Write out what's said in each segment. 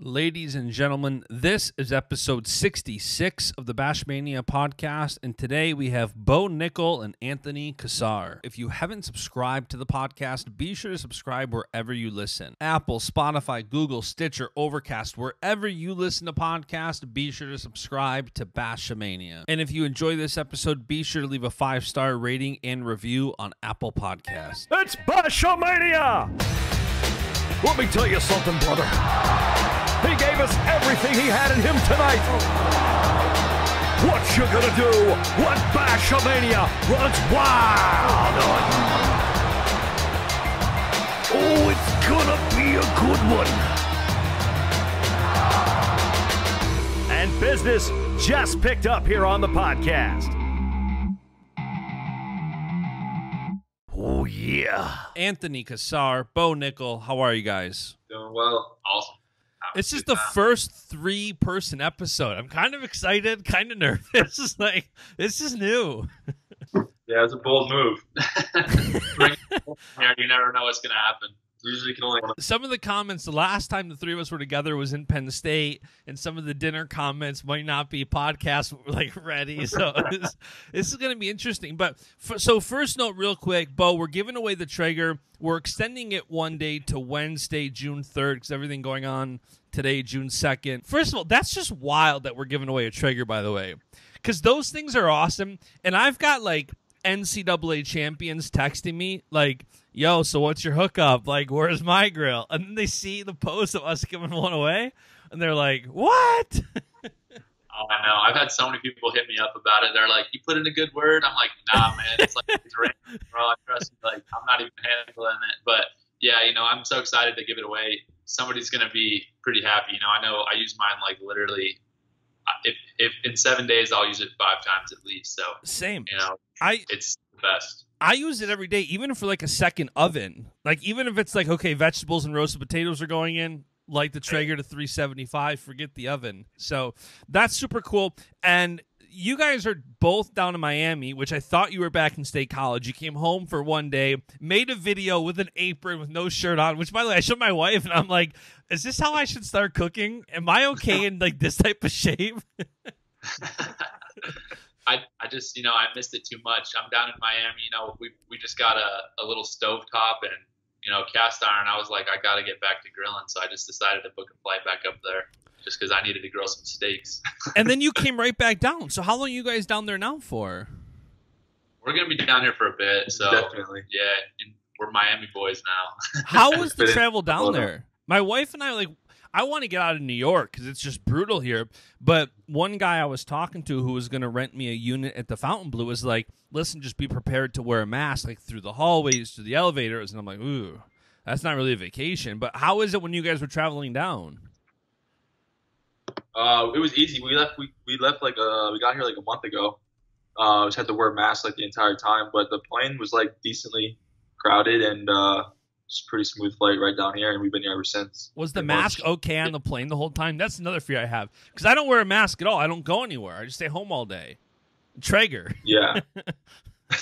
Ladies and gentlemen, this is episode 66 of the BASCHAMANIA podcast, and today we have Bo Nickal and Anthony Cassar. If you haven't subscribed to the podcast, be sure to subscribe wherever you listen. Apple, Spotify, Google, Stitcher, Overcast, wherever you listen to podcasts, be sure to subscribe to BASCHAMANIA. And if you enjoy this episode, be sure to leave a 5-star rating and review on Apple Podcasts. It's BASCHAMANIA! Let me tell you something, brother. He gave us everything he had in him tonight. What you gonna do when BASCHAMANIA runs wild on you? Oh, it's gonna be a good one. And business just picked up here on the podcast. Oh, yeah. Anthony Cassar, Bo Nickal, how are you guys? Doing well. Awesome. This is the first 3-person episode. I'm kind of excited, kind of nervous. This is new. Yeah, it's a bold move. You never know what's going to happen. Usually can only... Some of the comments, the last time the three of us were together was in Penn State, and some of the dinner comments might not be podcast ready. So this is going to be interesting. But so first note real quick, Bo, we're giving away the Traeger. We're extending it one day to Wednesday, June 3rd, because everything going on today, June 2nd. First of all, that's just wild that we're giving away a Traeger, by the way, because those things are awesome. And I've got NCAA champions texting me yo, so what's your hookup? Where's my grill? And then they see the post of us giving one away, and they're like, what? Oh, I know. I've had so many people hit me up about it. They're like, you put in a good word? I'm like, nah, man. It's random, bro. Trust me. I'm not even handling it. But, yeah, I'm so excited to give it away. Somebody's going to be pretty happy. I know I use mine literally. If in 7 days, I'll use it 5 times at least. So, same. It's the best. I use it every day, even for a second oven. Even if it's okay, vegetables and roasted potatoes are going in, the Traeger to 375, forget the oven. So that's super cool. And you guys are both down in Miami, which I thought you were back in State College. You came home for one day, made a video with an apron with no shirt on, which, by the way, I showed my wife, and I'm like, is this how I should start cooking? Am I okay in this type of shape? I just, I missed it too much. I'm down in Miami, we just got a little stovetop and, cast iron. I was like, I got to get back to grilling. So I just decided to book a flight back up there just because I needed to grill some steaks. And then you came right back down. So how long are you guys down there now for? We're going to be down here for a bit. So definitely. Yeah, we're Miami boys now. How was the travel down there? My wife and I want to get out of New York because it's just brutal here. But one guy I was talking to who was going to rent me a unit at the Fontainebleau was like, listen, just be prepared to wear a mask through the hallways, through the elevators. And I'm like, ooh, that's not really a vacation. But how is it when you guys were traveling down? It was easy. We left we got here a month ago. Just had to wear masks the entire time. But the plane was decently crowded and it's a pretty smooth flight right down here, and we've been here ever since. Was the mask okay on the plane the whole time? That's another fear I have, because I don't wear a mask at all. I don't go anywhere. I just stay home all day. Traeger. Yeah.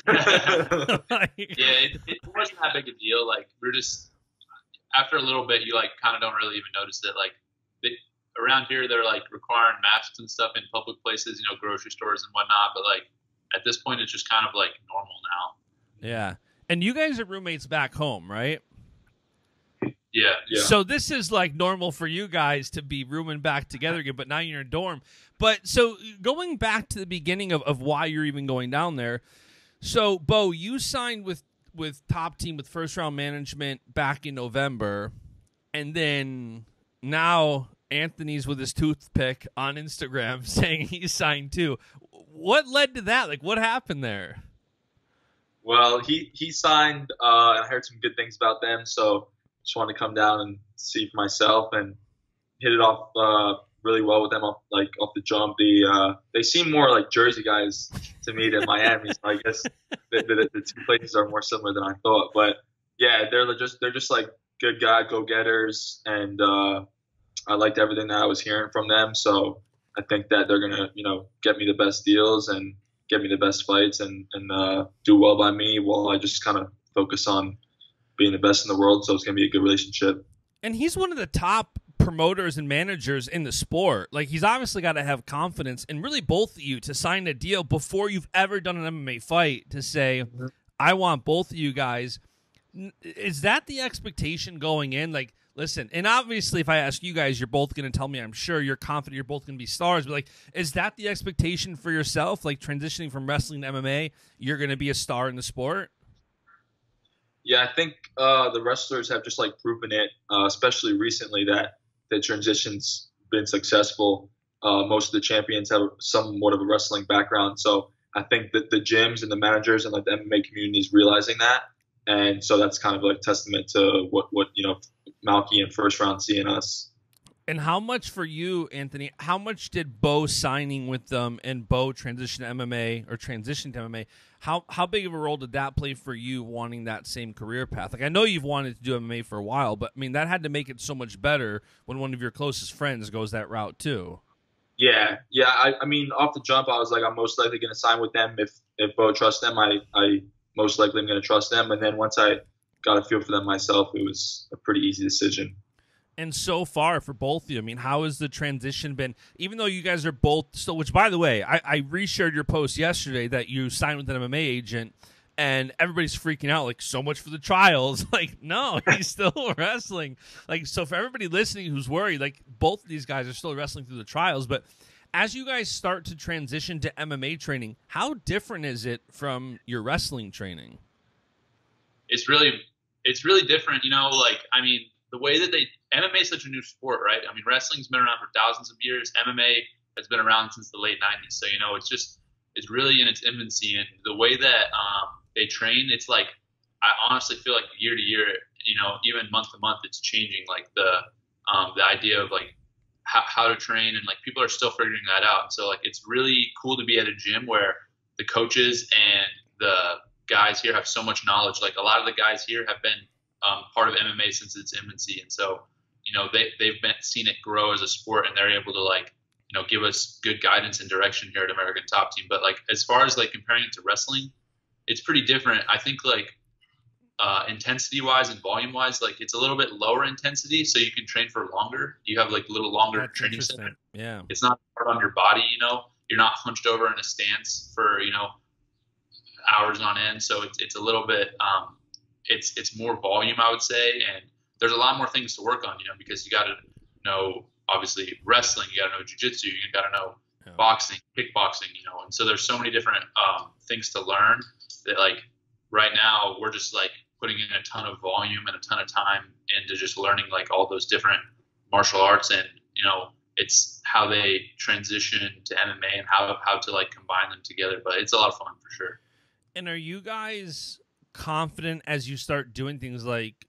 It wasn't that big a deal. We're just, after a little bit, you kind of don't really even notice it. Around here, they're requiring masks and stuff in public places, grocery stores and whatnot. But at this point, it's just kind of normal now. Yeah. And you guys are roommates back home, right? Yeah. So this is normal for you guys to be rooming back together again, but now you're in a dorm. But so going back to the beginning of why you're even going down there. So, Bo, you signed with Top Team with first-round management back in November, and then now Anthony's with his toothpick on Instagram saying he's signed too. What led to that? What happened there? Well, he signed, and I heard some good things about them, so just wanted to come down and see for myself and hit it off really well with them off the jump. They seem more like Jersey guys to me than Miami, so I guess the two places are more similar than I thought. But yeah, they're just good guy go-getters, and I liked everything that I was hearing from them. So I think that they're gonna get me the best deals and get me the best fights and do well by me while I just kind of focus on being the best in the world. So it's going to be a good relationship. And he's one of the top promoters and managers in the sport. Like, he's obviously got to have confidence in really both of you to sign a deal before you've ever done an MMA fight to say, I want both of you guys. Is that the expectation going in? Like, listen, and obviously if I ask you guys, you're both going to tell me, I'm sure you're confident you're both going to be stars, but like, is that the expectation for yourself? Like, transitioning from wrestling to MMA, you're going to be a star in the sport? Yeah, I think the wrestlers have just like proven it, especially recently, that the transition's been successful. Most of the champions have somewhat of a wrestling background, so I think that the gyms and the managers and like the MMA community is realizing that, and so that's kind of like testament to what Malki and First Round see in us. And how much for you, Anthony? How much did Bo signing with them and Bo transition to MMA or transition to MMA? How big of a role did that play for you wanting that same career path? Like, I know you've wanted to do MMA for a while, but I mean that had to make it so much better when one of your closest friends goes that route too. Yeah. I mean, off the jump, I was like, I'm most likely going to sign with them if Bo trusts them. I most likely am going to trust them. And then once I got a feel for them myself, it was a pretty easy decision. And so far for both of you, I mean, how has the transition been? Even though you guys are both still, which by the way, I reshared your post yesterday that you signed with an MMA agent, and everybody's freaking out, like, so much for the trials. Like, no, he's still wrestling. Like, so for everybody listening who's worried, like, both of these guys are still wrestling through the trials. But as you guys start to transition to MMA training, how different is it from your wrestling training? It's really different. Like, I mean, the way that MMA is such a new sport, right? I mean, wrestling's been around for thousands of years. MMA has been around since the late 90s. So, it's really in its infancy. And the way that they train, it's like, I honestly feel like year to year, even month to month, it's changing. Like the idea of like how to train, and like people are still figuring that out. So like, it's really cool to be at a gym where the coaches and the guys here have so much knowledge. Like a lot of the guys here have been part of MMA since its infancy, and so they've seen it grow as a sport, and they're able to like give us good guidance and direction here at American Top Team. But like as far as like comparing it to wrestling, it's pretty different. I think like intensity wise and volume wise, like it's a little bit lower intensity, so you can train for longer. You have like a little longer training center. Yeah, it's not hard on your body. You're not hunched over in a stance for hours on end. So it's a little bit it's more volume, I would say, and there's a lot more things to work on, because you got to know, obviously, wrestling, you got to know jiu-jitsu, you got to know boxing, kickboxing, and so there's so many different things to learn that, like, right now we're just, like, putting in a ton of volume and a ton of time into just learning, like, all those different martial arts, and, it's how they transition to MMA and how to, like, combine them together, but it's a lot of fun for sure. And are you guys confident as you start doing things like,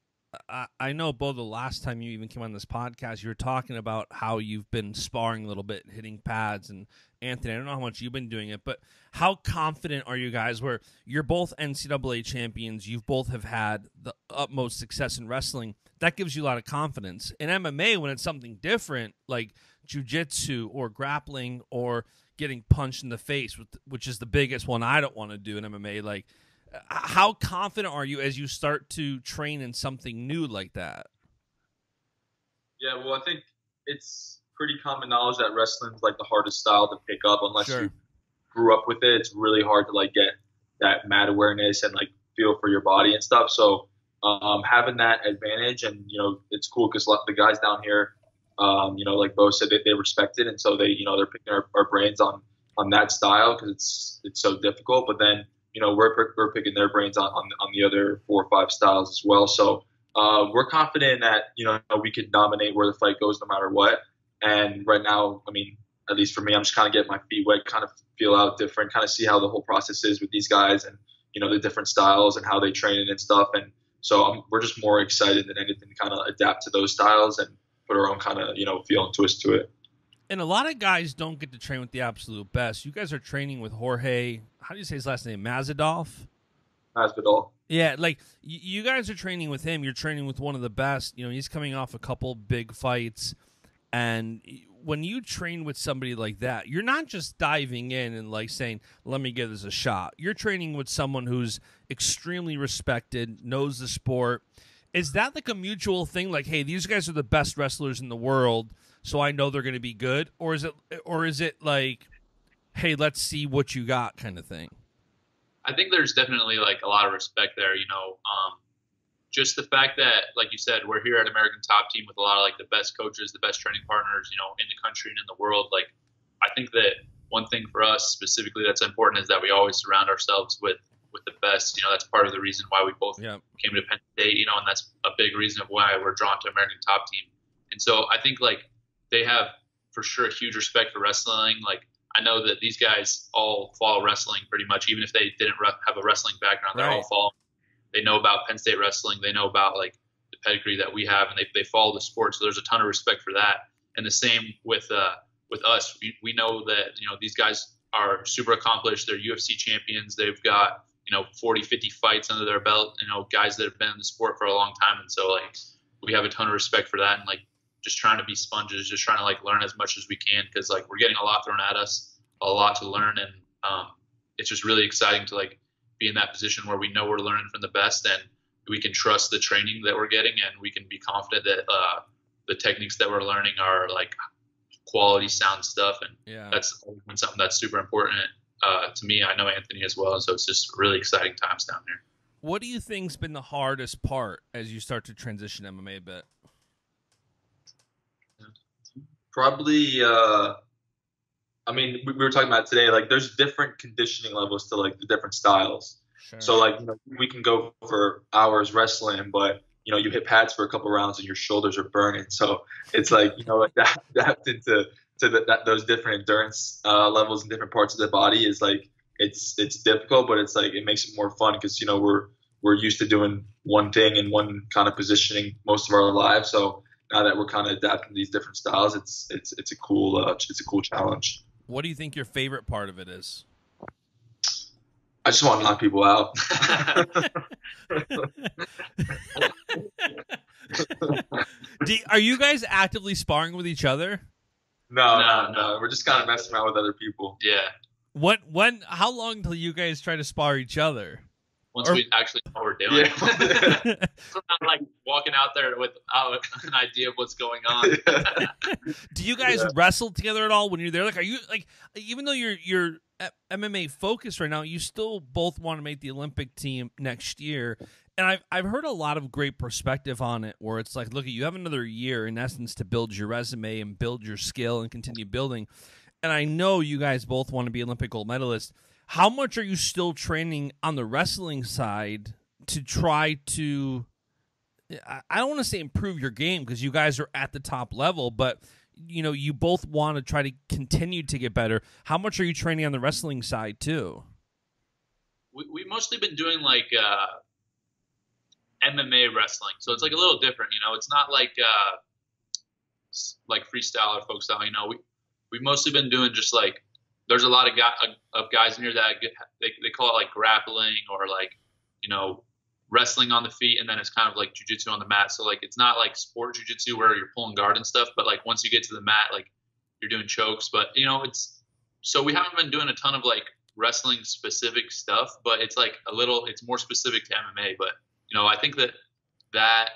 I know, Bo, the last time you even came on this podcast, you were talking about how you've been sparring a little bit, hitting pads, and Anthony, I don't know how much you've been doing it, but how confident are you guys where you're both NCAA champions, you both have had the utmost success in wrestling? That gives you a lot of confidence. In MMA, when it's something different, like jiu-jitsu or grappling or getting punched in the face, which is the biggest one I don't want to do in MMA, like, how confident are you as you start to train in something new like that? Yeah, well, I think it's pretty common knowledge that wrestling is like the hardest style to pick up unless you grew up with it. It's really hard to like get that mat awareness and like feel for your body and stuff. So having that advantage, and it's cool because the guys down here, like Bo said, they respect it, and so they're picking our brains on that style because it's so difficult. But then we're picking their brains on the other 4 or 5 styles as well. So we're confident that we can dominate where the fight goes no matter what. And right now, I mean, at least for me, I'm just kind of getting my feet wet, kind of feel out different, kind of see how the whole process is with these guys, and the different styles and how they train and stuff. And so we're just more excited than anything to kind of adapt to those styles and put our own kind of feel and twist to it. And a lot of guys don't get to train with the absolute best. You guys are training with Jorge. How do you say his last name? Masvidal? Yeah, like you guys are training with him. You're training with one of the best. He's coming off a couple big fights. And when you train with somebody like that, you're not just diving in and like saying, let me give this a shot. You're training with someone who's extremely respected, knows the sport, Is that like a mutual thing? Like, hey, these guys are the best wrestlers in the world, so I know they're going to be good, or is it like, hey, let's see what you got kind of thing? I think there's definitely like a lot of respect there. Just the fact that, like you said, we're here at American Top Team with a lot of like the best coaches, the best training partners, in the country and in the world. Like, I think that one thing for us specifically that's important is that we always surround ourselves with the best. That's part of the reason why we both came to Penn State, and that's a big reason of why we're drawn to American Top Team. And so I think like they have for sure a huge respect for wrestling. Like, I know that these guys all follow wrestling pretty much, even if they didn't have a wrestling background. They're all following. They know about Penn State wrestling. They know about like the pedigree that we have, and they follow the sport. So there's a ton of respect for that. And the same with us. We know that these guys are super accomplished. They're UFC champions. They've got 40, 50 fights under their belt. Guys that have been in the sport for a long time. And so like we have a ton of respect for that, and like just trying to be sponges, just trying to like learn as much as we can, because like we're getting a lot thrown at us, a lot to learn, and it's just really exciting to like be in that position where we know we're learning from the best, and we can trust the training that we're getting, and we can be confident that the techniques that we're learning are like quality, sound stuff. And that's something that's super important to me. I know Anthony as well, and so it's just really exciting times down there. What do you think's been the hardest part as you start to transition MMA a bit? Probably, we were talking about today, like there's different conditioning levels to like the different styles. Sure. So like, we can go for hours wrestling, but you hit pads for a couple rounds and your shoulders are burning. So it's like, like that adapted to those different endurance levels in different parts of the body is like, it's difficult, but it's like, it makes it more fun because, we're used to doing one thing and one kind of positioning most of our lives. So now that we're kind of adapting to these different styles, it's a cool challenge. What do you think your favorite part of it is? I just want to knock people out. Are you guys actively sparring with each other? No. We're just kind of messing around with other people. Yeah. How long until you guys try to spar each other? Once we actually know what we're doing. Yeah. So not like walking out there without an idea of what's going on. Do you guys wrestle together at all when you're there? Like, are you like, even though you're MMA focused right now, you still both want to make the Olympic team next year? And I've heard a lot of great perspective on it, where it's like, look, you have another year in essence to build your resume and build your skill and continue building. And I know you guys both want to be Olympic gold medalists. How much are you still training on the wrestling side to try to, I don't want to say improve your game because you guys are at the top level, but you both want to try to continue to get better. How much are you training on the wrestling side too? We've mostly been doing like MMA wrestling, so it's like a little different. It's not like freestyle or folk style. We've mostly been doing just like, there's a lot of guys in here that they call it like grappling or like, wrestling on the feet, and then it's kind of like jiu-jitsu on the mat. So like, it's not like sport jiu-jitsu where you're pulling guard and stuff, but like once you get to the mat, like you're doing chokes. But so we haven't been doing a ton of like wrestling specific stuff, but it's like it's more specific to MMA. But I think that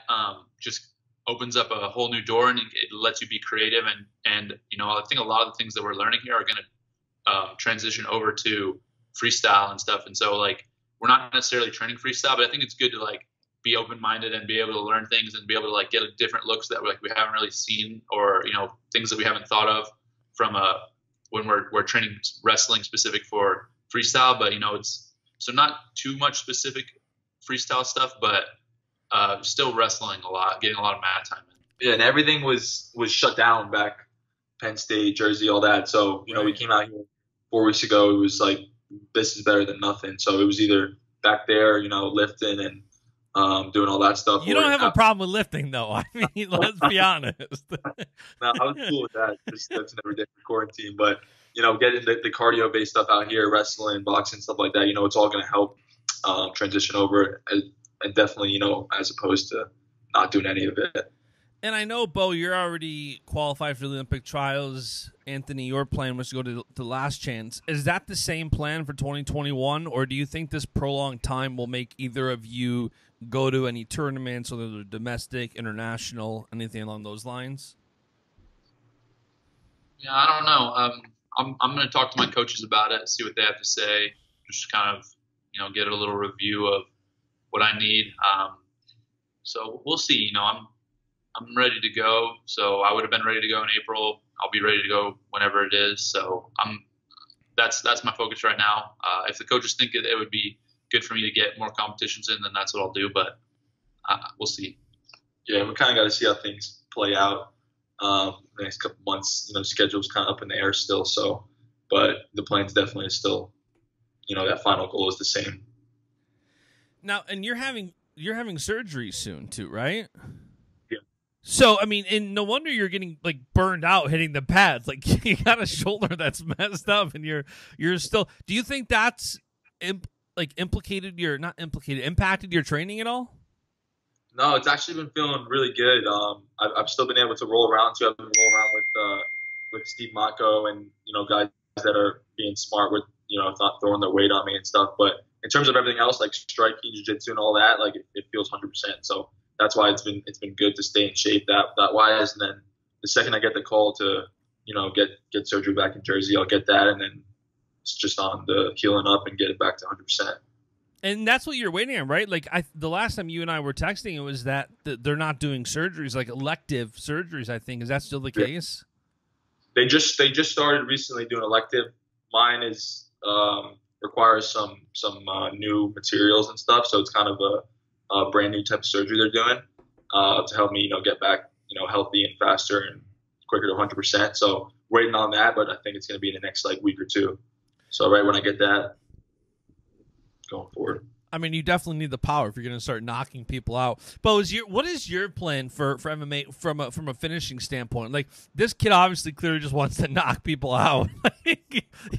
just opens up a whole new door, and it lets you be creative. And I think a lot of the things that we're learning here are going to transition over to freestyle and stuff. And so like, we're not necessarily training freestyle, but I think it's good to like be open-minded and be able to learn things and be able to like get different looks that we haven't really seen, or, things that we haven't thought of from when we're training wrestling specific for freestyle. But, it's so not too much specific freestyle stuff, but still wrestling a lot, getting a lot of mat time in. Yeah. And everything was shut down back Penn State, Jersey, all that. So, we came out here 4 weeks ago. It was like, this is better than nothing. So it was either back there, lifting and doing all that stuff. You don't have a problem with lifting, though. I mean, let's be honest. No, I was cool with that. Just that's an everyday quarantine. But, getting the cardio-based stuff out here, wrestling, boxing, stuff like that, it's all going to help transition over. And definitely, as opposed to not doing any of it. And I know, Bo, you're already qualified for the Olympic trials. Anthony, your plan was to go to the Last Chance. Is that the same plan for 2021, or do you think this prolonged time will make either of you go to any tournaments, whether they're domestic, international, anything along those lines? Yeah, I don't know. I'm going to talk to my coaches about it, see what they have to say, just kind of, get a little review of what I need. So we'll see. I'm ready to go. So I would have been ready to go in April. I'll be ready to go whenever it is. So that's my focus right now. If the coaches think it would be good for me to get more competitions in, then that's what I'll do. But we'll see. Yeah, we kind of got to see how things play out the next couple months. Schedule's kind of up in the air still. So, but the plan's definitely still, that final goal is the same. Now, and you're having surgery soon too, right? So, I mean, and no wonder you're getting burned out hitting the pads. You got a shoulder that's messed up, and you're still. Do you think that's impacted your training at all? No, it's actually been feeling really good. I've still been able to roll around too. I've been rolling around with Steve Mako and guys that are being smart with not throwing their weight on me and stuff. But in terms of everything else, like striking, jiu-jitsu, and all that, it feels 100%. So. That's why it's been good to stay in shape that wise. And then the second I get the call to, get surgery back in Jersey, I'll get that. And then it's just on the healing up and get it back to 100%. And that's what you're waiting on, right? The last time you and I were texting, it was that they're not doing surgeries, elective surgeries, I think. Is that still the case? They just started recently doing elective. Mine is requires some new materials and stuff. So it's kind of a brand new type of surgery they're doing to help me, get back, healthy and faster and quicker to 100%. So waiting on that, but I think it's going to be in the next week or two. So right when I get that, going forward. I mean, you definitely need the power if you're going to start knocking people out. But what is your plan for MMA from a finishing standpoint? This kid obviously clearly just wants to knock people out.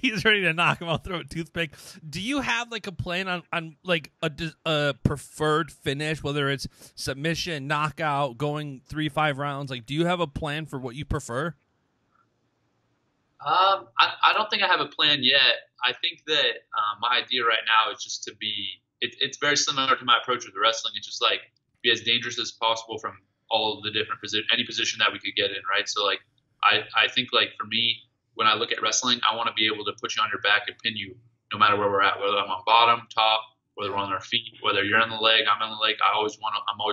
He's ready to knock them out, throw a toothpick. Do you have a plan on a preferred finish, whether it's submission, knockout, going 3-5 rounds? Do you have a plan for what you prefer? I don't think I have a plan yet. I think that my idea right now is just to be. It's very similar to my approach with wrestling. It's just be as dangerous as possible from all of the different any position that we could get in, right? So I think for me, when I look at wrestling, I want to be able to put you on your back and pin you no matter where we're at, whether I'm on bottom, top, whether we're on our feet, whether you're in the leg, I'm in the leg. I'm always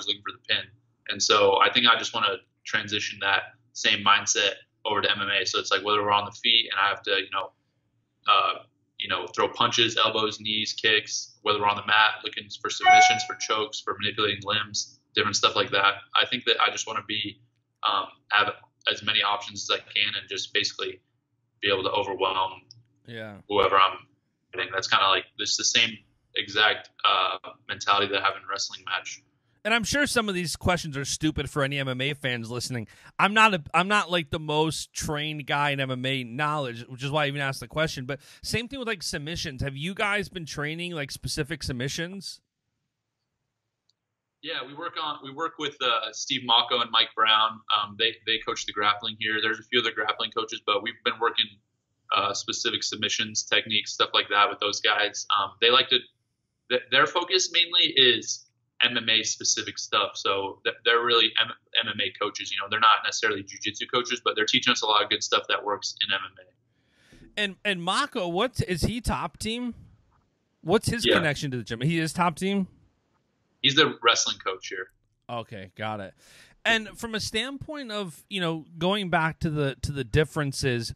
looking for the pin. And so I think I just want to transition that same mindset over to MMA. So it's whether we're on the feet and I have to, throw punches, elbows, knees, kicks, whether we're on the mat, looking for submissions, for chokes, for manipulating limbs, different stuff like that. I think that I just want to be, have as many options as I can and just basically be able to overwhelm whoever I'm hitting. That's kind of this the same exact mentality that I have in a wrestling match. And I'm sure some of these questions are stupid for any MMA fans listening. I'm not the most trained guy in MMA knowledge, which is why I even asked the question. But same thing with submissions. Have you guys been training specific submissions? Yeah, we work with Steve Mako and Mike Brown. They coach the grappling here. There's a few other grappling coaches, but we've been working specific submissions, techniques, stuff like that with those guys. They like to. Their focus mainly is MMA specific stuff. So they're really MMA coaches. They're not necessarily jiu-jitsu coaches, but they're teaching us a lot of good stuff that works in MMA. And Mako, is he top team? What's his connection to the gym? He is top team? He's the wrestling coach here. Okay, got it. And from a standpoint of, going back to the differences,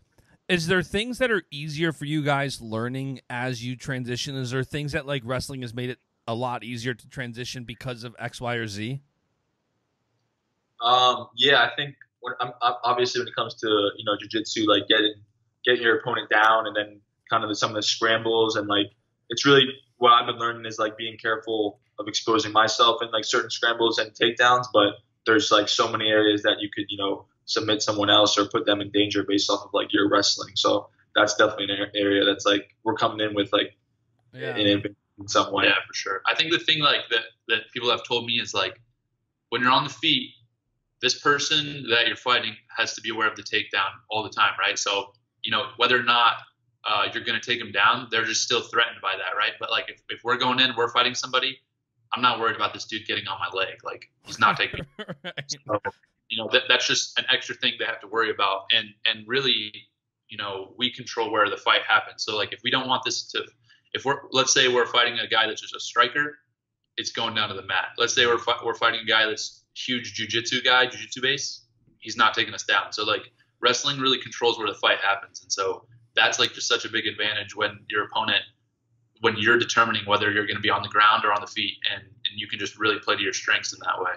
is there things that are easier for you guys learning as you transition? Is there things that wrestling has made it a lot easier to transition because of X, Y, or Z? Yeah, I think obviously when it comes to jiu-jitsu, getting your opponent down and then kind of some of the scrambles and it's really what I've been learning is being careful of exposing myself in certain scrambles and takedowns, but there's so many areas that you could submit someone else or put them in danger based off of your wrestling. So that's definitely an area that's we're coming in with in some way. Yeah, for sure. I think the thing that people have told me is when you're on the feet, this person that you're fighting has to be aware of the takedown all the time, right? So, whether or not you're going to take them down, they're just still threatened by that, right? But like if we're going in, we're fighting somebody, I'm not worried about this dude getting on my leg. Like he's not taking Right. So, that's just an extra thing they have to worry about. And really, we control where the fight happens. So like if we don't want this to, let's say we're fighting a guy that's just a striker, it's going down to the mat. Let's say we're fighting a guy that's huge jiu-jitsu base, he's not taking us down. So like wrestling really controls where the fight happens. And so that's like just such a big advantage when you're determining whether you're going to be on the ground or on the feet, and you can just really play to your strengths in that way.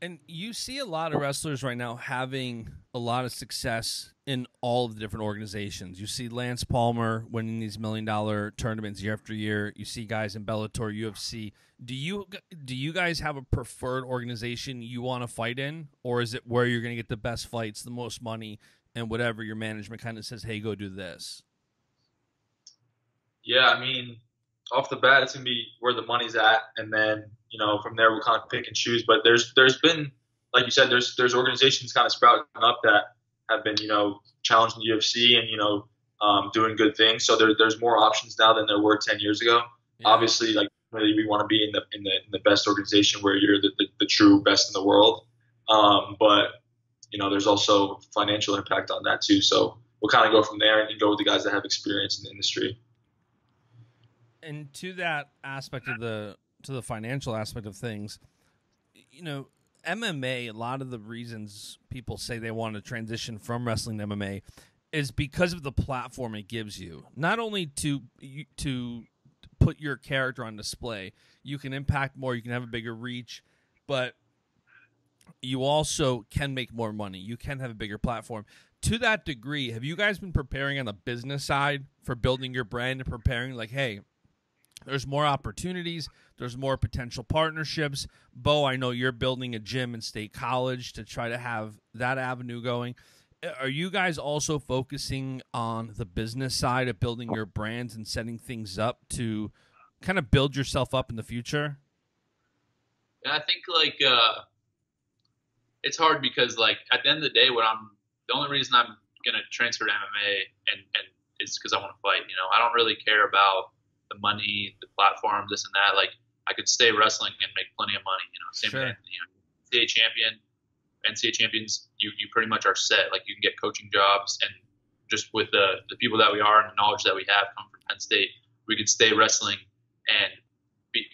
And you see a lot of wrestlers right now having a lot of success in all of the different organizations. You see Lance Palmer winning these $1 million tournaments year after year. You see guys in Bellator, UFC. Do you guys have a preferred organization you want to fight in, or is it where you're going to get the best fights, the most money, and whatever your management kind of says, hey, go do this? Yeah, I mean, off the bat, it's gonna be where the money's at, and then from there we'll kind of pick and choose. But there's been, like you said, there's organizations kind of sprouting up that have been challenging the UFC and doing good things. So there's more options now than there were 10 years ago. Yeah. Obviously, like really we want to be in the best organization where you're the true best in the world. But there's also financial impact on that too. So we'll kind of go from there and go with the guys that have experience in the industry. And to that aspect of the financial aspect of things, MMA, a lot of the reasons people say they want to transition from wrestling to MMA is because of the platform it gives you. Not only to put your character on display, you can impact more, you can have a bigger reach, but you also can make more money. You can have a bigger platform. To that degree, have you guys been preparing on the business side for building your brand and preparing like, hey, there's more opportunities. There's more potential partnerships. Bo, I know you're building a gym in State College to try to have that avenue going. Are you guys also focusing on the business side of building your brands and setting things up to kind of build yourself up in the future? Yeah, I think it's hard because at the end of the day, the only reason I'm gonna transfer to MMA and is because I want to fight. I don't really care about the money, the platform, this and that. Like I could stay wrestling and make plenty of money. Same sure. thing. NCAA champions, you pretty much are set. Like you can get coaching jobs, and just with the people that we are and the knowledge that we have come from Penn State, we could stay wrestling and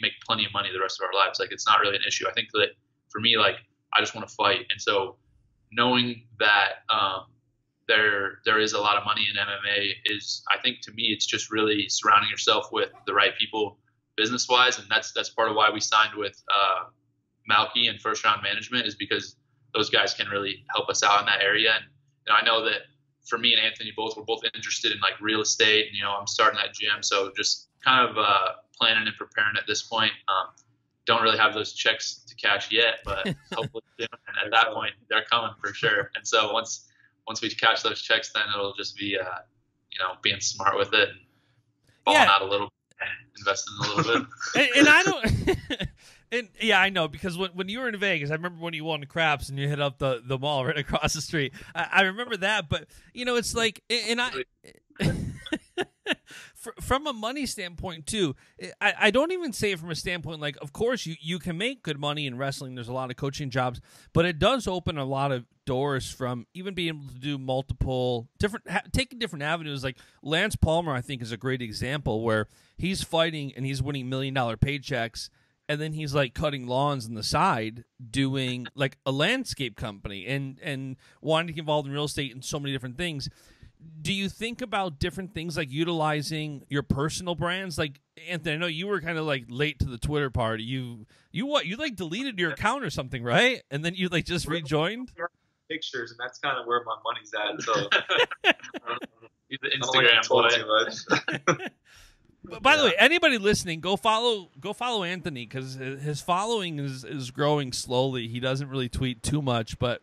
make plenty of money the rest of our lives. Like it's not really an issue. I think that for me, I just want to fight, and so knowing that there is a lot of money in MMA is, I think to me, it's just really surrounding yourself with the right people business wise. And that's part of why we signed with Malki and First Round Management, is because those guys can really help us out in that area. And I know that for me and Anthony we're both interested in real estate, and I'm starting that gym. So just kind of planning and preparing at this point. Don't really have those checks to cash yet, but hopefully soon. And at that point they're coming for sure. And so once we cash those checks, then it'll just be, being smart with it and falling out a little bit and investing a little bit. and I don't, and yeah, I know, because when you were in Vegas, I remember when you won craps and you hit up the mall right across the street. I remember that, but it's like, and I, from a money standpoint too, I don't even say it from a standpoint of course you can make good money in wrestling. There's a lot of coaching jobs, but it does open a lot of doors from even being able to do multiple taking different avenues. Like Lance Palmer, I think, is a great example where he's fighting and he's winning $1 million paychecks, and then he's cutting lawns on the side, doing a landscape company and wanting to get involved in real estate and so many different things. Do you think about different things like utilizing your personal brands? Like Anthony, I know you were kind of late to the Twitter party. You deleted your account or something, right? And then you just rejoined? Pictures, and that's kind of where my money's at. So the Instagram boy. But by the way, anybody listening, go follow Anthony, because his following is growing slowly. He doesn't really tweet too much, but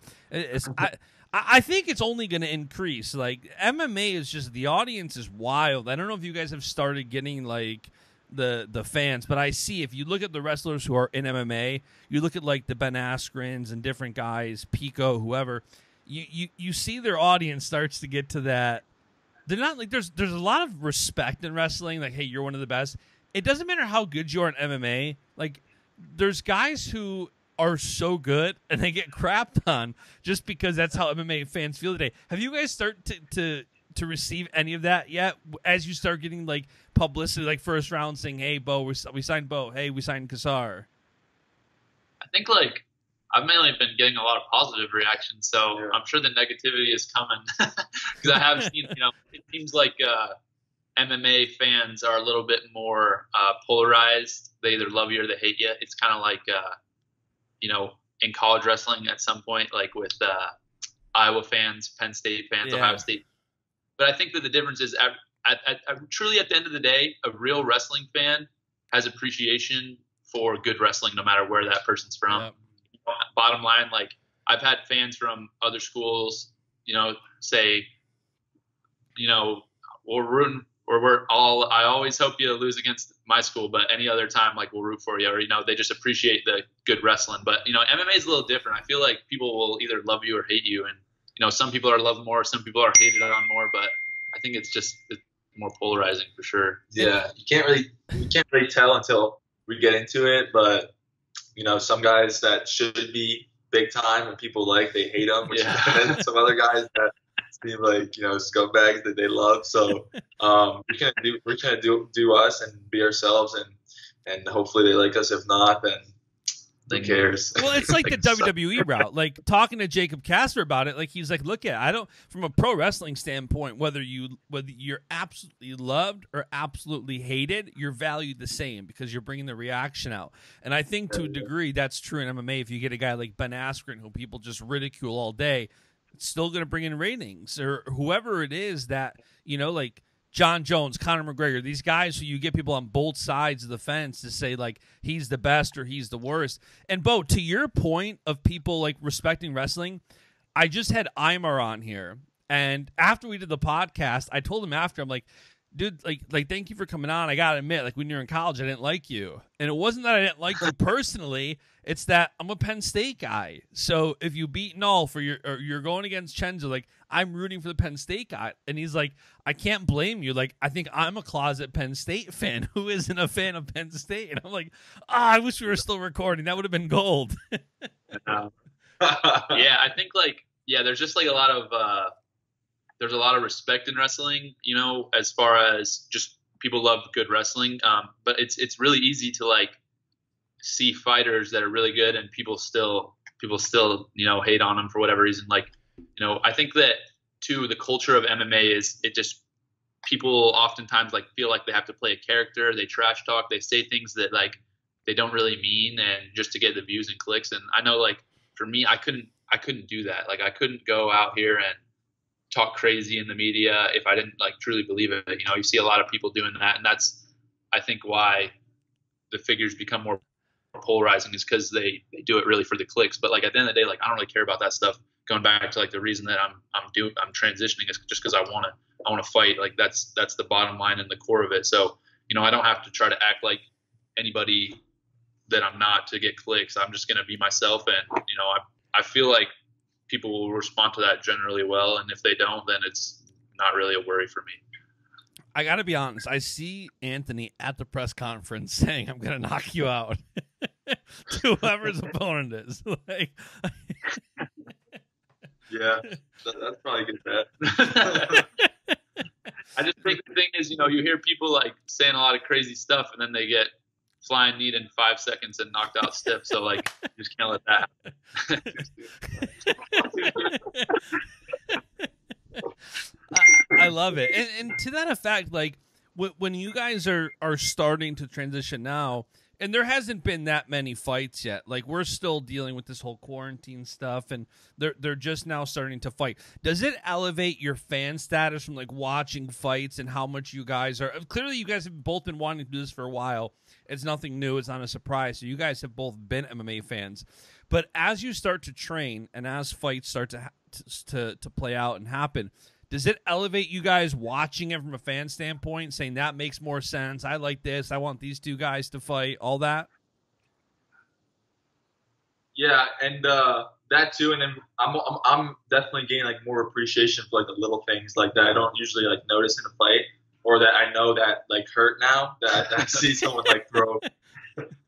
I think it's only going to increase. MMA is just, the audience is wild. I don't know if you guys have started getting the fans, but I see if you look at the wrestlers who are in MMA, you look at like the Ben Askrens and different guys, Pico, whoever, you see their audience starts to get to that. They're not like there's a lot of respect in wrestling. Like, hey, you're one of the best. It doesn't matter how good you are in MMA. Like, there's guys who are so good and they get crapped on just because that's how MMA fans feel today. Have you guys start to receive any of that yet? As you start getting like publicity, like first round saying, "Hey, Bo, we signed Bo. Hey, we signed Cassar." I think like I've mainly been getting a lot of positive reactions, so I'm sure the negativity is coming because I have seen, it seems like MMA fans are a little bit more polarized. They either love you or they hate you. It's kind of like, in college wrestling at some point, like with Iowa fans, Penn State fans, Ohio State. But I think that the difference is truly at the end of the day, a real wrestling fan has appreciation for good wrestling no matter where that person's from. Yep. Bottom line, like I've had fans from other schools, say, we're rooting or I always hope you lose against my school, but any other time, like we'll root for you, or, they just appreciate the good wrestling. But, MMA is a little different. I feel like people will either love you or hate you. And, some people are loved more, some people are hated on more, but I think it's more polarizing for sure. Yeah. You can't really tell until we get into it, but some guys that should be big time and people they hate them, and then some other guys that seem like scumbags that they love. So we're gonna do us and be ourselves, and hopefully they like us. If not, then who cares? Well, it's like the WWE route. Like talking to Jacob Cassar about it, like he's like, look I don't, from a pro wrestling standpoint, whether you're absolutely loved or absolutely hated, you're valued the same because you're bringing the reaction out. And I think to a degree that's true in MMA. If you get a guy like Ben Askren who people just ridicule all day, it's still going to bring in ratings, or whoever it is that, like John Jones, Conor McGregor, these guys who you get people on both sides of the fence to say, like, he's the best or he's the worst. And, Bo, to your point of people, like, respecting wrestling, I just had Aymar on here. And after we did the podcast, I told him after, I'm like, dude, like thank you for coming on. I got to admit, like, when you're in college, I didn't like you. And it wasn't that I didn't like you personally. It's that I'm a Penn State guy. So if you beat Null or you're going against Chenzo, like, I'm rooting for the Penn State guy. And he's like, I can't blame you. Like, I think I'm a closet Penn State fan. Who isn't a fan of Penn State? And I'm like, I wish we were still recording. That would have been gold. Yeah, I think, there's just, like, a lot of respect in wrestling, as far as just people love good wrestling. But it's really easy to, like, see fighters that are really good and people still hate on them for whatever reason. Like, I think that too, the culture of MMA is people oftentimes like feel like they have to play a character. They trash talk. They say things that like they don't really mean, and just to get the views and clicks. And I know, like, for me, I couldn't do that. Like, I couldn't go out here and talk crazy in the media if I didn't like truly believe it. You see a lot of people doing that, and that's, I think, why the figures become more polarizing, is because they do it really for the clicks. But like at the end of the day, like, I don't really care about that stuff. Going back to like the reason that I'm transitioning is just because I want to fight. Like that's the bottom line and the core of it. So I don't have to try to act like anybody that I'm not to get clicks. I'm just gonna be myself, and I feel like people will respond to that generally well, and if they don't, then it's not really a worry for me. I got to be honest. I see Anthony at the press conference saying, I'm going to knock you out to whoever's opponent is. Like, yeah, that's probably good bet. I just think the thing is, you hear people like saying a lot of crazy stuff, and then they get flying knee in 5 seconds and knocked out stiff. So like, you just can't let that happen. I love it. And to that effect, like when you guys are starting to transition now, and there hasn't been that many fights yet. Like, we're still dealing with this whole quarantine stuff, and they're just now starting to fight. Does it elevate your fan status from like watching fights and how much you guys are? Clearly, you guys have both been wanting to do this for a while. It's nothing new. It's not a surprise. So you guys have both been MMA fans. But as you start to train and as fights start to play out and happen, Does it elevate you guys watching it from a fan standpoint, saying that makes more sense? I like this. I want these two guys to fight. All that. Yeah, and that too. And then I'm definitely gaining like more appreciation for like the little things like that I don't usually like notice in a fight, or that I know that like hurt now. That I see someone like throw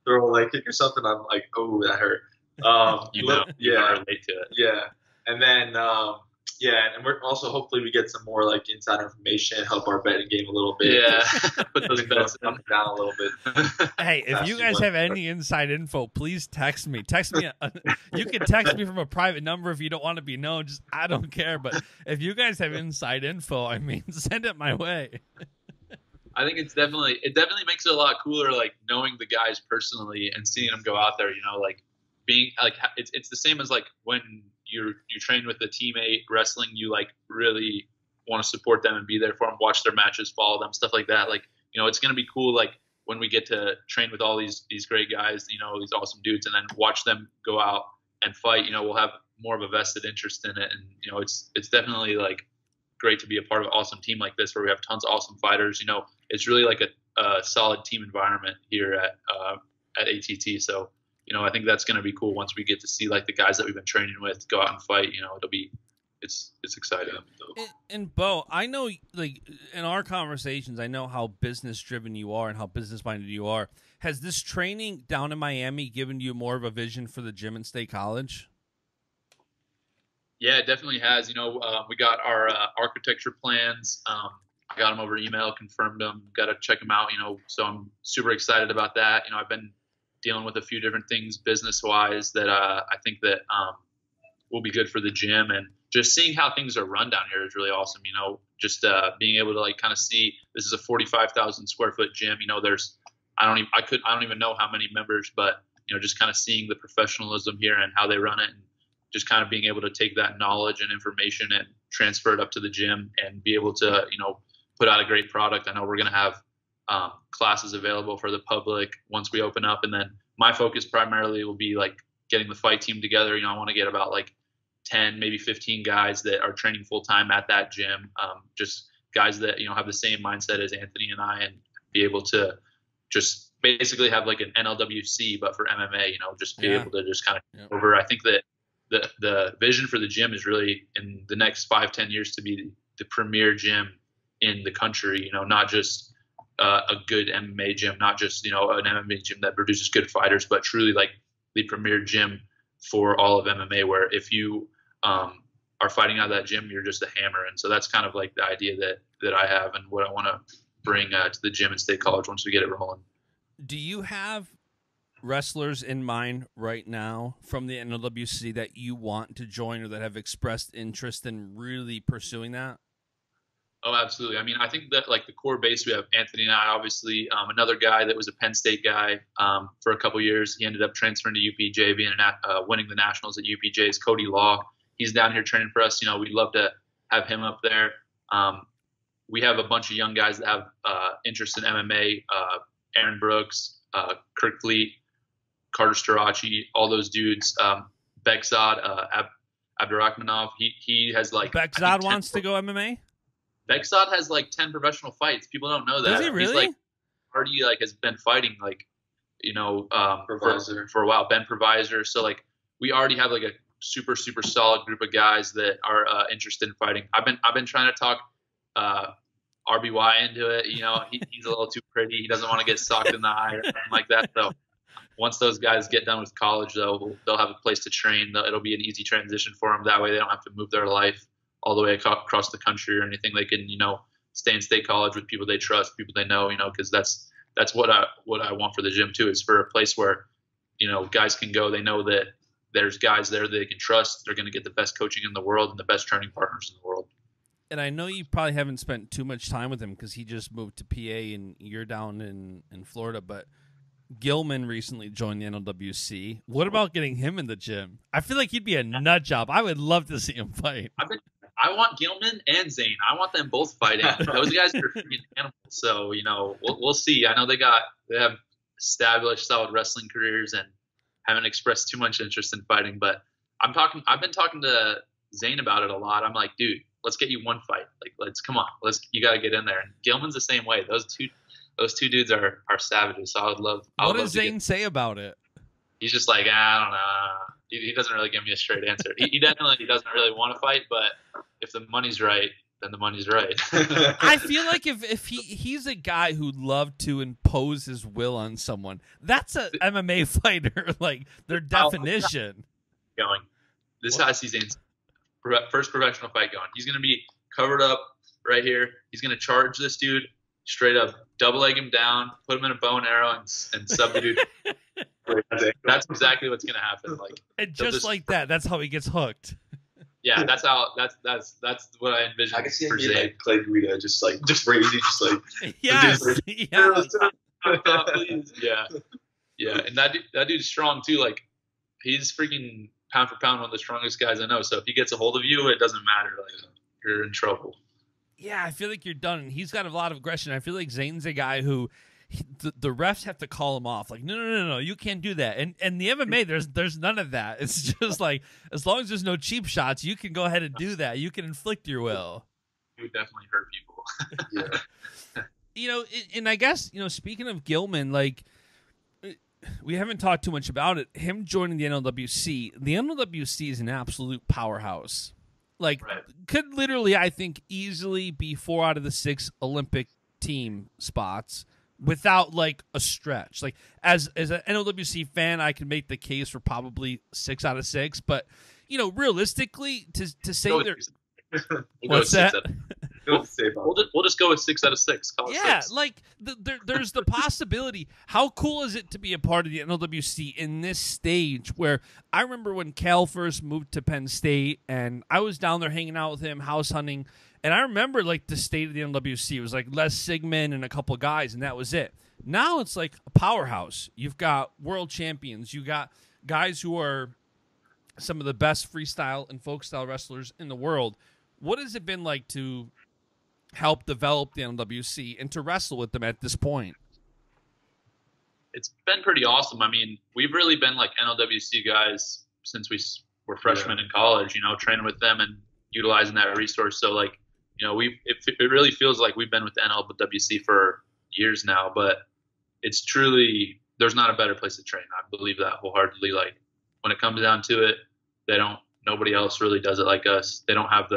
a leg kick or something. I'm like, oh, that hurt. You relate to it. Yeah, and then and we're also hopefully we get some more like inside information, help our betting game a little bit. Yeah, put those bets up and down a little bit. Hey, if you guys have any inside info, please text me. You can text me from a private number if you don't want to be known. Just I don't care. But if you guys have inside info, I mean, send it my way. I think it definitely makes it a lot cooler, like knowing the guys personally and seeing them go out there. You know, like being like it's the same as like when you train with a teammate wrestling, you like really want to support them and be there for them, watch their matches, follow them, stuff like that. Like, you know, it's going to be cool. Like when we get to train with all these great guys, you know, these awesome dudes, and then watch them go out and fight, you know, we'll have more of a vested interest in it. And, you know, it's definitely like great to be a part of an awesome team like this, where we have tons of awesome fighters. You know, it's really like a solid team environment here at ATT. So, you know, I think that's going to be cool once we get to see like the guys that we've been training with go out and fight. You know, it's exciting. And Bo, I know like in our conversations, I know how business driven you are and how business minded you are. Has this training down in Miami given you more of a vision for the gym and State College? Yeah, it definitely has. You know, we got our architecture plans. I got them over email, confirmed them. Got to check them out. You know, so I'm super excited about that. You know, I've been dealing with a few different things business-wise that I think that will be good for the gym, and just seeing how things are run down here is really awesome. You know, just being able to like kind of see this is a 45,000 square foot gym. You know, I don't even know how many members, but you know, just kind of seeing the professionalism here and how they run it, and just kind of being able to take that knowledge and information and transfer it up to the gym and be able to, you know, put out a great product. I know we're going to have classes available for the public once we open up. And then my focus primarily will be like getting the fight team together. You know, I want to get about like 10, maybe 15 guys that are training full time at that gym. Just guys that, you know, have the same mindset as Anthony and I, and be able to just basically have like an NLWC, but for MMA, you know, just be able to just kind of over. I think that the vision for the gym is really in the next 5-10 years to be the premier gym in the country. You know, not just a good MMA gym, not just, you know, an MMA gym that produces good fighters, but truly like the premier gym for all of MMA, where if you are fighting out of that gym, you're just a hammer. And so that's kind of like the idea that I have and what I want to bring to the gym and State College once we get it rolling. Do you have wrestlers in mind right now from the NLWC that you want to join or that have expressed interest in really pursuing that? Oh, absolutely. I mean, I think that like the core base, we have Anthony and I, obviously, another guy that was a Penn State guy for a couple years. He ended up transferring to UPJ, being winning the nationals at UPJ, is Cody Law. He's down here training for us. You know, we'd love to have him up there. We have a bunch of young guys that have interest in MMA, Aaron Brooks, Kirk Fleet, Carter Starachi, all those dudes. Beksad, Abdurrahmanov, he has like... Beksad wants to go MMA? Beksad has like 10 professional fights. People don't know that. Does he really? He's like already like has been fighting like, you know, for a while. Ben Provisor. So like we already have like a super solid group of guys that are interested in fighting. I've been trying to talk RBY into it. You know, he's a little too pretty. He doesn't want to get socked in the eye or anything like that. So once those guys get done with college, they'll have a place to train. It'll be an easy transition for them. That way they don't have to move their life all the way across the country or anything. They can, you know, stay in State College with people they trust, people they know, you know, because that's what I want for the gym too, is for a place where, you know, guys can go. They know that there's guys there they can trust. They're going to get the best coaching in the world and the best training partners in the world. And I know you probably haven't spent too much time with him because he just moved to PA and you're down in Florida, but Gilman recently joined the NLWC. What about getting him in the gym? I feel like he'd be a nut job. I would love to see him fight. I want Gilman and Zane. I want them both fighting. Those guys are freaking animals. So, you know, we'll see. I know they have established solid wrestling careers and haven't expressed too much interest in fighting, but I've been talking to Zane about it a lot. I'm like, dude, let's get you one fight. Like, come on, you got to get in there. And Gilman's the same way. Those two dudes are savages. So I would love. What does Zane say about it? He's just like, I don't know. He doesn't really give me a straight answer. He definitely doesn't really want to fight, but if the money's right, then the money's right. I feel like if he's a guy who'd love to impose his will on someone, that's a MMA fighter, like their definition. This has Zane's first professional fight going. He's going to be covered up right here. He's going to charge this dude straight up, double leg him down, put him in a bow and arrow, and sub the dude. That's exactly what's going to happen. Like, and just like that, that's how he gets hooked. Yeah, that's what I envision. I can see him being like Clay Guida, just crazy, just like yes, yeah, and that dude's strong too. Like, he's freaking pound for pound one of the strongest guys I know. So if he gets a hold of you, it doesn't matter. Like, you're in trouble. Yeah, I feel like you're done. And he's got a lot of aggression. I feel like Zane's a guy who the refs have to call him off. Like, no, you can't do that. And the MMA, there's none of that. It's just like, as long as there's no cheap shots, you can go ahead and do that. You can inflict your will. It would definitely hurt people. Yeah. And I guess, speaking of Gilman, like, we haven't talked too much about it. Him joining the NLWC. The NLWC is an absolute powerhouse. Like, could literally, I think, easily be 4 out of the 6 Olympic team spots without, like, a stretch. Like, as an NLWC fan, I can make the case for probably 6 out of 6. But, realistically, to say they're... What's that? We'll just go with 6 out of 6. Yeah, 6. Like there's the possibility. How cool is it to be a part of the NLWC in this stage? Where I remember when Cal first moved to Penn State, and I was down there hanging out with him, house hunting, and I remember like the state of the NLWC. It was like Les Sigmund and a couple of guys, and that was it. Now it's like a powerhouse. You've got world champions. You got guys who are some of the best freestyle and folk style wrestlers in the world. What has it been like to help develop the NLWC and to wrestle with them at this point? It's been pretty awesome. I mean, we've really been like NLWC guys since we were freshmen in college, training with them and utilizing that resource. So like, it really feels like we've been with the NLWC for years now, but it's truly, there's not a better place to train. I believe that wholeheartedly. Like, when it comes down to it, nobody else really does it like us. They don't have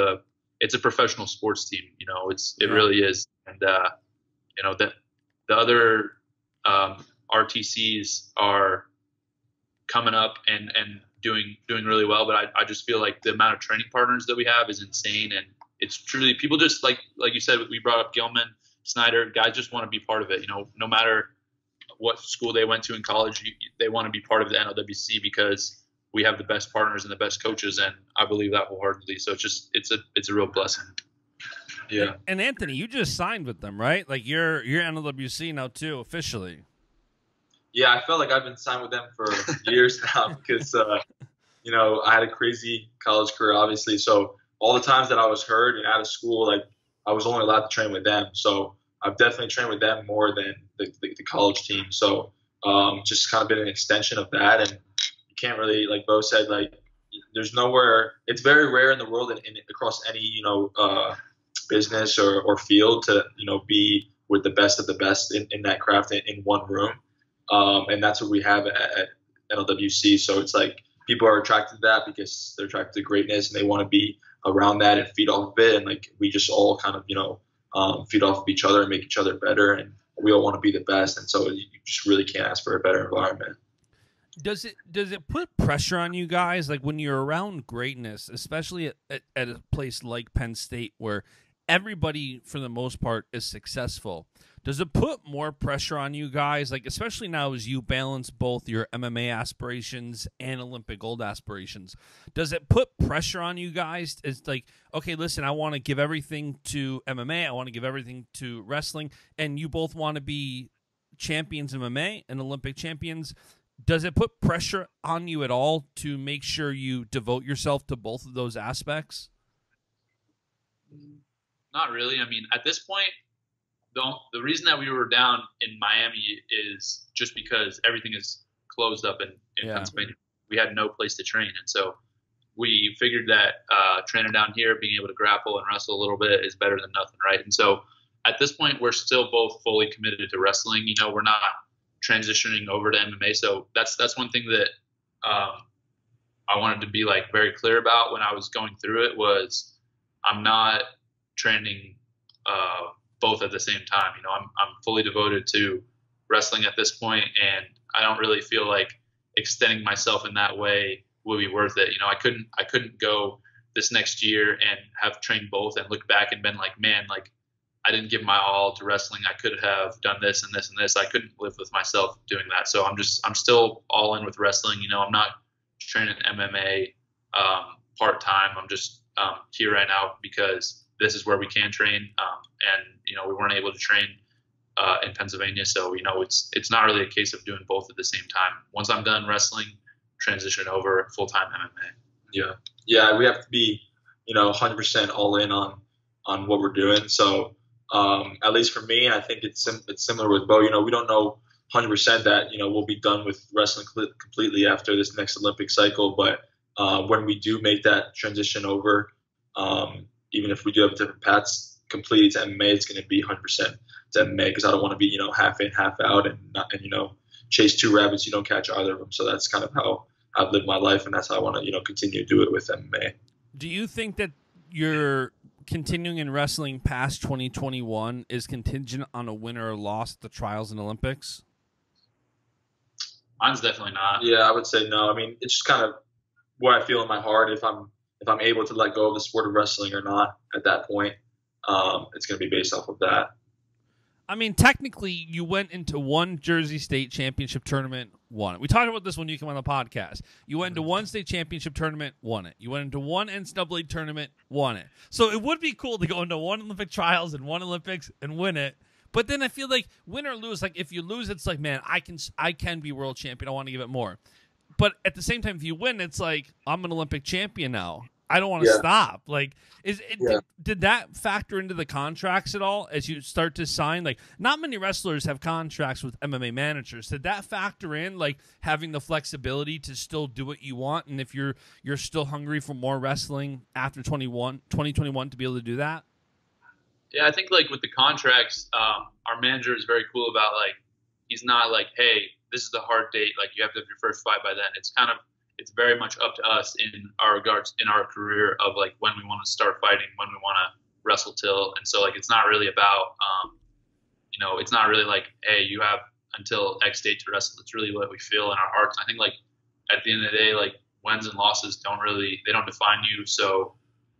it's a professional sports team, it really is. And, the other RTCs are coming up and doing really well. But I just feel like the amount of training partners that we have is insane. And it's truly, people just like you said, we brought up Gilman, Snyder, guys just want to be part of it. No matter what school they went to in college, they want to be part of the NLWC because we have the best partners and the best coaches, and I believe that wholeheartedly. So it's a real blessing. Yeah. And Anthony, you just signed with them, right? Like you're NLWC now too, officially. Yeah, I felt like I've been signed with them for years now because I had a crazy college career, obviously. So all the times that I was hurt and out of school, like I was only allowed to train with them. So I've definitely trained with them more than the college team. So just kind of been an extension of that. And can't really, like Bo said, like there's nowhere, it's very rare in the world and across any business or field to be with the best of the best in that craft in one room, and that's what we have at NLWC. So it's like people are attracted to that because they're attracted to greatness and they want to be around that and feed off of it, and like we just all kind of feed off of each other and make each other better, and we all want to be the best, and so you just really can't ask for a better environment. Does it put pressure on you guys, like when you're around greatness, especially at a place like Penn State where everybody for the most part is successful? Does it put more pressure on you guys, like especially now as you balance both your MMA aspirations and Olympic gold aspirations? Does it put pressure on you guys? It's like, okay, listen, I want to give everything to MMA, I want to give everything to wrestling, and you both want to be champions in MMA and Olympic champions. Does it put pressure on you at all to make sure you devote yourself to both of those aspects? Not really. I mean, at this point, the reason that we were down in Miami is just because everything is closed up in Pennsylvania. We had no place to train. And so we figured that training down here, being able to grapple and wrestle a little bit is better than nothing, right? And so at this point, we're still both fully committed to wrestling. You know, we're not transitioning over to MMA. So that's one thing that I wanted to be like very clear about when I was going through it was I'm not training both at the same time. You know, I'm fully devoted to wrestling at this point, and I don't really feel like extending myself in that way would be worth it. You know, I couldn't go this next year and have trained both and look back and been like, man, like I didn't give my all to wrestling. I could have done this and this and this. I couldn't live with myself doing that. So I'm still all in with wrestling. You know, I'm not training MMA part-time. I'm just here right now because this is where we can train. And, you know, we weren't able to train in Pennsylvania. So, you know, it's not really a case of doing both at the same time. Once I'm done wrestling, transition over full-time MMA. Yeah. Yeah. We have to be, you know, 100% all in on what we're doing. So, at least for me, and I think it's similar with Bo, you know, we don't know 100% that, you know, we'll be done with wrestling completely after this next Olympic cycle. But when we do make that transition over, even if we do have different paths completely to MMA, it's going to be 100% to MMA because I don't want to be, you know, half in, half out and you know, chase two rabbits. You don't catch either of them. So that's kind of how I've lived my life, and that's how I want to, you know, continue to do it with MMA. Do you think that you're continuing in wrestling past 2021 is contingent on a winner or loss at the trials and Olympics? Mine's definitely not. Yeah, I would say no. I mean, it's just kind of what I feel in my heart if I'm able to let go of the sport of wrestling or not at that point. It's going to be based off of that. I mean, technically, you went into one Jersey State Championship tournament, won it. We talked about this when you came on the podcast. You went into one state championship tournament, won it. You went into one NCAA tournament, won it. So it would be cool to go into one Olympic trials and one Olympics and win it. But then I feel like win or lose, like if you lose, it's like, man, I can be world champion. I want to give it more. But at the same time, if you win, it's like, I'm an Olympic champion now. I don't want to stop. Like, did that factor into the contracts at all as you start to sign? Like, not many wrestlers have contracts with MMA managers. Did that factor in, like, having the flexibility to still do what you want? And if you're still hungry for more wrestling after 2021 to be able to do that? Yeah, I think, like, with the contracts, our manager is very cool about, like, he's not like, hey, this is the hard date. Like, you have to have your first fight by then. It's very much up to us in our regards, in our career of like when we want to start fighting, when we want to wrestle till. And so like, it's not really about, you know, it's not really like, hey, you have until X date to wrestle. It's really what we feel in our hearts. I think like at the end of the day, like wins and losses they don't define you. So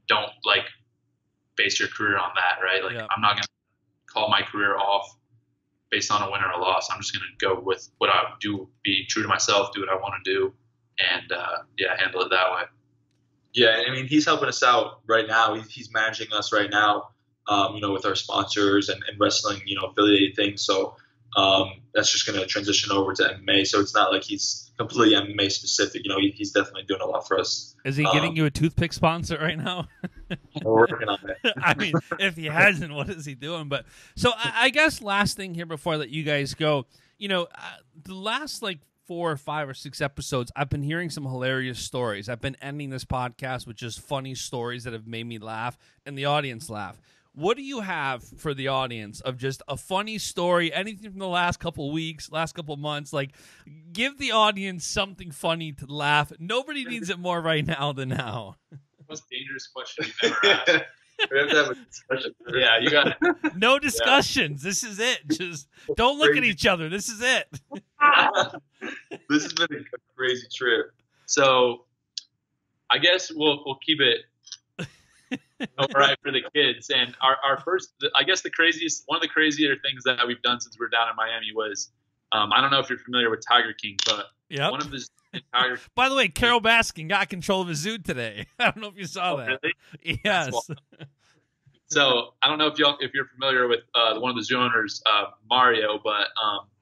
don't like base your career on that, right? Like I'm not going to call my career off based on a win or a loss. I'm just going to go with what I do, be true to myself, do what I want to do. And, handle it that way. Yeah, I mean, he's helping us out right now. He's managing us right now, you know, with our sponsors and wrestling, you know, affiliated things. So that's just going to transition over to MMA. So it's not like he's completely MMA specific. You know, he's definitely doing a lot for us. Is he getting you a toothpick sponsor right now? We're working on it. I mean, if he hasn't, what is he doing? But so I guess last thing here before I let you guys go, you know, the last like 4 or 5 or 6 episodes, I've been hearing some hilarious stories. I've been ending this podcast with just funny stories that have made me laugh and the audience laugh. What do you have for the audience of just a funny story, anything from the last couple weeks, last couple months? Like, give the audience something funny to laugh. Nobody needs it more right now than now. Most dangerous question you've ever asked. We have to have a discussion. Yeah, you got it. No discussions. Yeah. This is it. Just don't look at each other. This is it. This has been a crazy trip. So I guess we'll keep it all right for the kids. And our first, I guess one of the crazier things that we've done since we're down in Miami was, I don't know if you're familiar with Tiger King, but one of the Tiger. By the way, Carol Baskin got control of a zoo today. I don't know if you saw that. Really? Yes. So I don't know if you're familiar with one of the zoo owners, Mario, but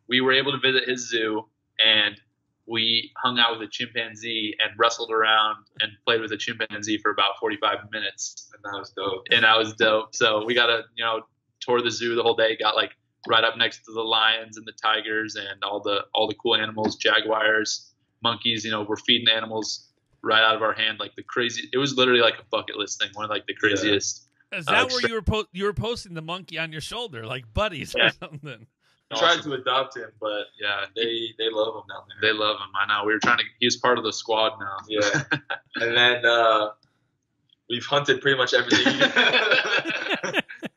we were able to visit his zoo and we hung out with a chimpanzee and wrestled around and played with a chimpanzee for about 45 minutes. And that was dope. So we got to, you know, tour the zoo the whole day, got like right up next to the lions and the tigers and all the cool animals, jaguars, monkeys. You know, we're feeding animals right out of our hand. Like it was literally like a bucket list thing. One of like the craziest. Is that where you were posting the monkey on your shoulder, like buddies or something? Tried to adopt him, but yeah, they love him down there. They love him. I know. We were trying to. He's part of the squad now. Yeah, and then we've hunted pretty much everything.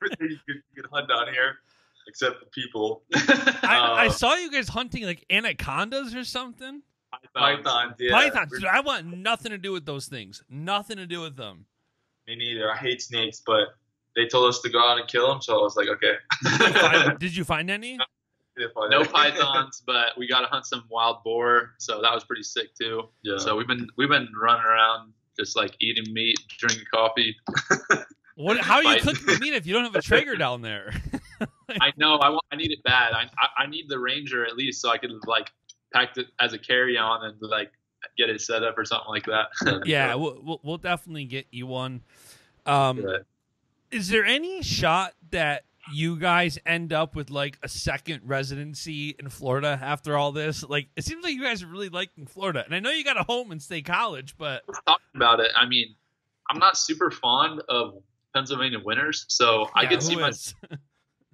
Everything you could hunt down here, except the people. I saw you guys hunting like anacondas or something. Pythons. Yeah. Pythons. Dude, I want nothing to do with those things. Nothing to do with them. Me neither. I hate snakes, but they told us to go out and kill them, so I was like, okay. Did you find any? No pythons, but we got to hunt some wild boar, so that was pretty sick too. Yeah. So we've been running around just like eating meat, drinking coffee. How are you cooking the meat if you don't have a Traeger down there? I know. I need it bad. I need the Ranger at least so I could like pack it as a carry-on and like get it set up or something like that. Yeah, we'll definitely get you one. Yeah. Is there any shot that you guys end up with like a second residency in Florida after all this? Like, it seems like you guys are really liking Florida, and I know you got a home in State College, but talking about it, I mean, I'm not super fond of Pennsylvania winters, so I could see my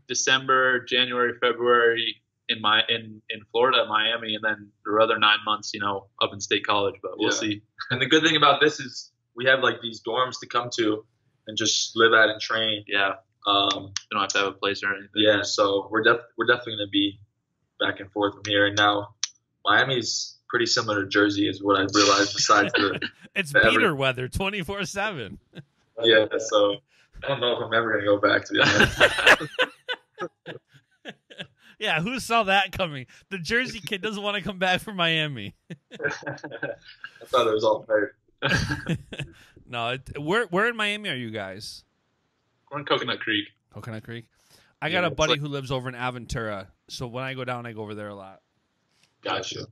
December, January, February in Florida, Miami, and then the other 9 months, up in State College. But we'll see. And the good thing about this is we have like these dorms to come to and just live at and train. Yeah. You don't have to have a place or anything. Yeah, so we're definitely going to be back and forth from here. And now Miami's pretty similar to Jersey is what I've realized besides it's beater weather 24/7. Yeah, so I don't know if I'm ever going to go back, to be honest. Yeah, who saw that coming? The Jersey kid doesn't want to come back from Miami. I thought it was all fair. No, where in Miami are you guys? We're in Coconut Creek. Coconut Creek? I got a buddy who lives over in Aventura, so when I go down, I go over there a lot. Gotcha.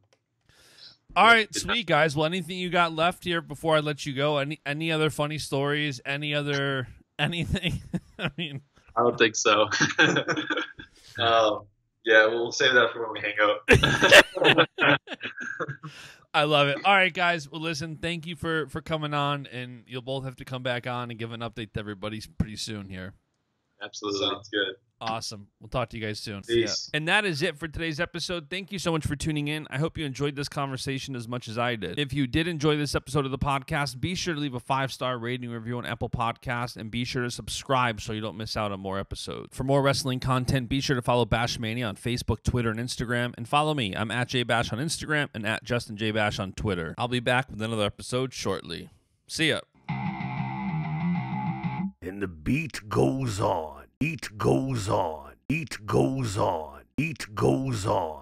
All right, sweet, guys. Well, anything you got left here before I let you go? Any other funny stories? Anything? I mean, I don't think so. Yeah, we'll save that for when we hang out. I love it. All right, guys. Well, listen, thank you for coming on, and you'll both have to come back on and give an update to everybody pretty soon here. Absolutely. Sounds good. Awesome. We'll talk to you guys soon. Peace. And that is it for today's episode. Thank you so much for tuning in. I hope you enjoyed this conversation as much as I did. If you did enjoy this episode of the podcast, be sure to leave a 5-star rating review on Apple Podcasts, and be sure to subscribe so you don't miss out on more episodes. For more wrestling content, be sure to follow BASCHAMANIA on Facebook, Twitter, and Instagram, and follow me. I'm at JBash on Instagram and at JustinJBash on Twitter. I'll be back with another episode shortly. See ya. And the beat goes on. Beat goes on. Beat goes on. Beat goes on.